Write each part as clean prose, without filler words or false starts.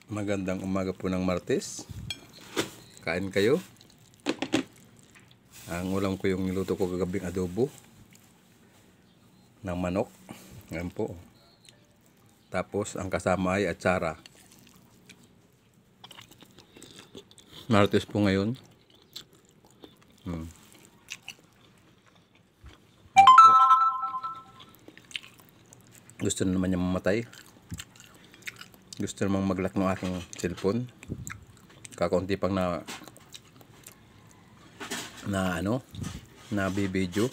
Magandang umaga po ng Martes. Kain kayo. Ang ulam ko yung niluto ko kagabing adobo ng manok. Ngayon po. Tapos ang kasama ay atsara. Martes po ngayon. Ayan po. Gusto na naman niya mamatay. Gusto namang mag-lock ng aking cellphone. Kakaunti pang na bibidyo.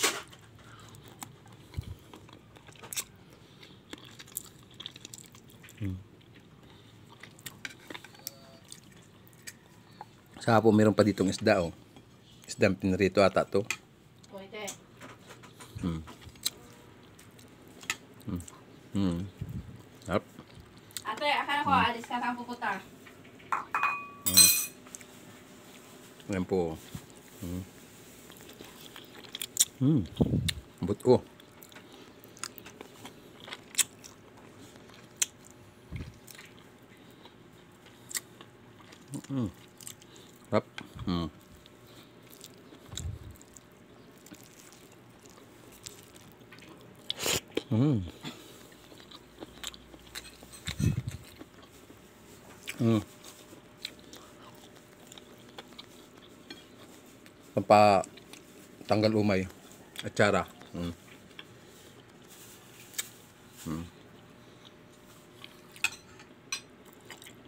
Sa hapon meron pa ditong isda, oh. Isdang pinrito ata to. Pwede. Harap. Ate, akala ko alis ka kang pupunta. Ayan po. Buto. Harap. Pampa tanggal umay. Atsara.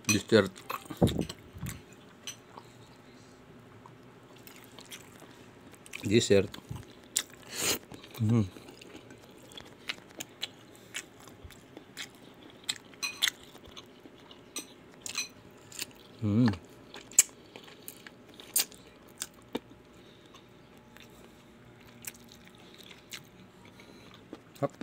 Dessert. Dessert. Hop.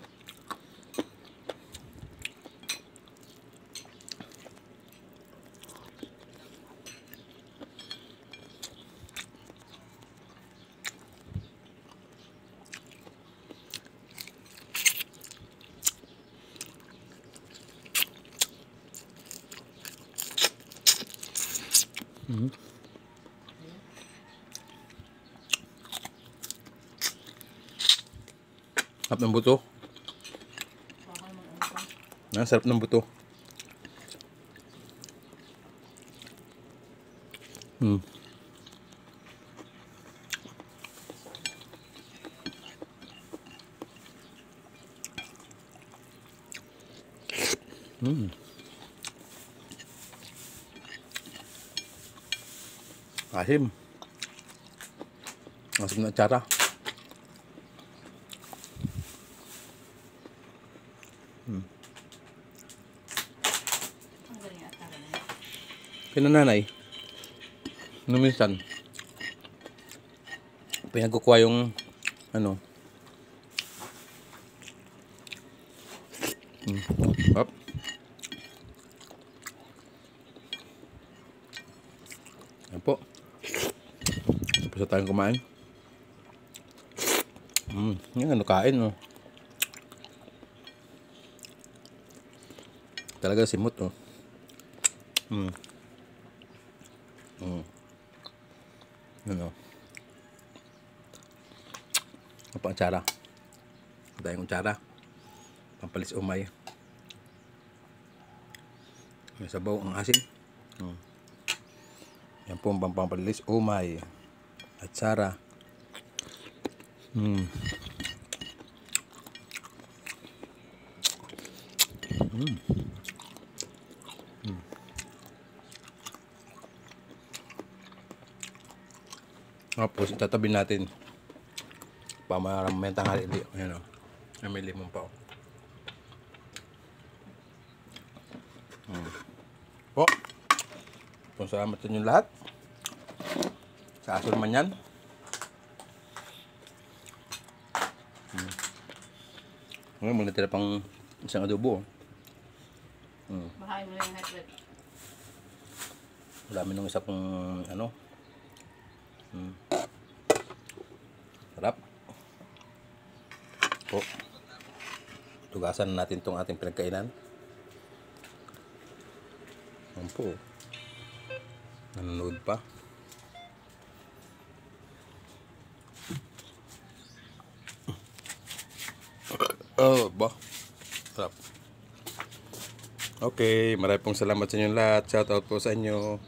Sarap ng buto. Sarap ng buto. Asim. Asim na atsara. Ang galing at tara na. Pinananay. Nung minsan pinagkukuha yung hop. Ayan po. Tapos na tayong kumain. Yan kain, no. Talaga simot, oh. Ano? Apa ang tsara? Tayong tsara. Pampalis umay. May sabaw ang asin. Yan po ang pampalis umay. At tsara. Tapos itatabi natin pamaramay tanghali. Ayan, o. May limon pa, o. Po. Kung salamat sa inyo lahat. Sa aso naman yan. Ngayon magnatira pang isang adobo, o. Bahain mo na yung hotdog. Wala nung isa pong sarap po. Tugasan natin tong ating pinagkainan. Ayan po. Nanonood pa. Oh, ba. Sarap. Okay, maraming pong salamat sa inyong lahat. Shout out po sa inyo.